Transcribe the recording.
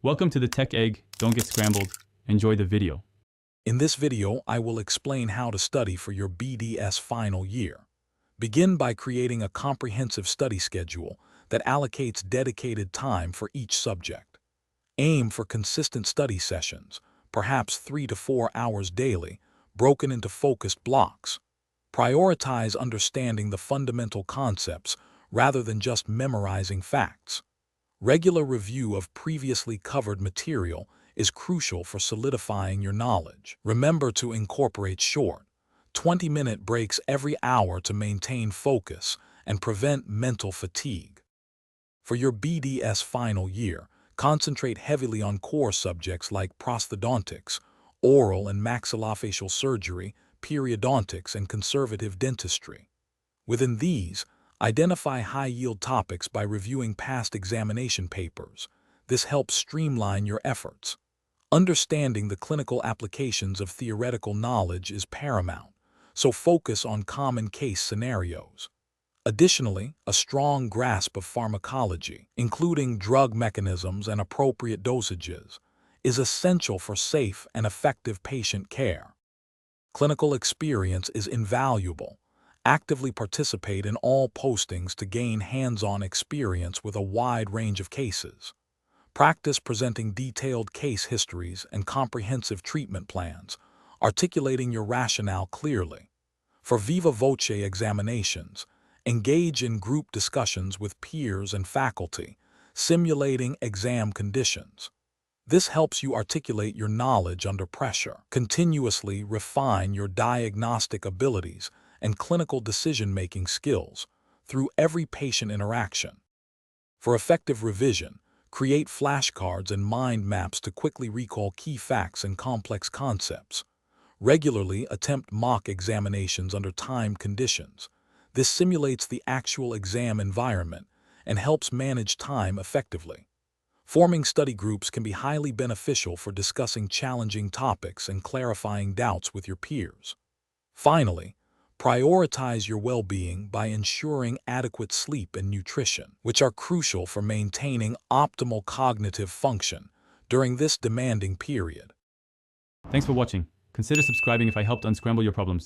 Welcome to the Tech Egg. Don't get scrambled. Enjoy the video. In this video, I will explain how to study for your BDS final year. Begin by creating a comprehensive study schedule that allocates dedicated time for each subject. Aim for consistent study sessions, perhaps 3 to 4 hours daily, broken into focused blocks. Prioritize understanding the fundamental concepts rather than just memorizing facts. Regular review of previously covered material is crucial for solidifying your knowledge. Remember to incorporate short, 20-minute breaks every hour to maintain focus and prevent mental fatigue. For your BDS final year, concentrate heavily on core subjects like prosthodontics, oral and maxillofacial surgery, periodontics, and conservative dentistry. Within these, identify high-yield topics by reviewing past examination papers. This helps streamline your efforts. Understanding the clinical applications of theoretical knowledge is paramount, so focus on common case scenarios. Additionally, a strong grasp of pharmacology, including drug mechanisms and appropriate dosages, is essential for safe and effective patient care. Clinical experience is invaluable. Actively participate in all postings to gain hands-on experience with a wide range of cases. Practice presenting detailed case histories and comprehensive treatment plans, articulating your rationale clearly. For viva voce examinations, engage in group discussions with peers and faculty, simulating exam conditions. This helps you articulate your knowledge under pressure. Continuously refine your diagnostic abilities and clinical decision-making skills through every patient interaction. For effective revision, create flashcards and mind maps to quickly recall key facts and complex concepts. Regularly attempt mock examinations under timed conditions. This simulates the actual exam environment and helps manage time effectively. Forming study groups can be highly beneficial for discussing challenging topics and clarifying doubts with your peers. Finally, prioritize your well-being by ensuring adequate sleep and nutrition, which are crucial for maintaining optimal cognitive function during this demanding period. Thanks for watching. Consider subscribing if I helped unscramble your problems.